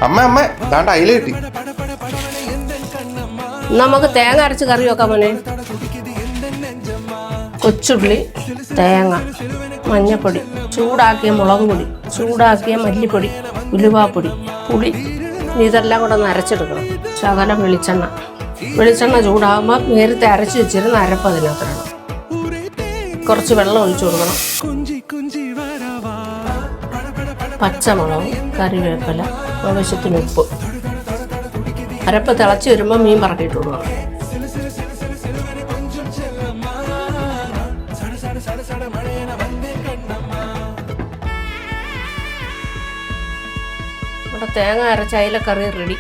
അമ്മ അമ്മ ദാണ്ട അയില കിട്ടി. നമുക്ക് തേങ്ങ അരച്ച് കറി വെക്കാം മോനെ. കൊച്ചുള്ളി, തേങ്ങ, മഞ്ഞപ്പൊടി, ചൂടാക്കിയ മുളക് പൊടി, ചൂടാക്കിയ മല്ലിപ്പൊടി, ഉലുവാപ്പൊടി, പുളി, ഇതെല്ലാം കൂടെ ഒന്ന് അരച്ചെടുക്കണം. ശകലം വെളിച്ചെണ്ണ ചൂടാകുമ്പോൾ നേരത്തെ അരച്ച് വെച്ചിരുന്ന അരപ്പ് അതിനകത്തിടണം. കുറച്ച് വെള്ളം ഒഴിച്ചു കൊടുക്കണം. പച്ചമുളക്, കറിവേപ്പില, ആവശ്യത്തിന് ഉപ്പ്. അരപ്പ് തിളച്ച് വരുമ്പോൾ മീൻ പറക്കിയിട്ട് കൊടുക്കണം. ഇവിടെ തേങ്ങ അരച്ച അയിലക്കറി റെഡി.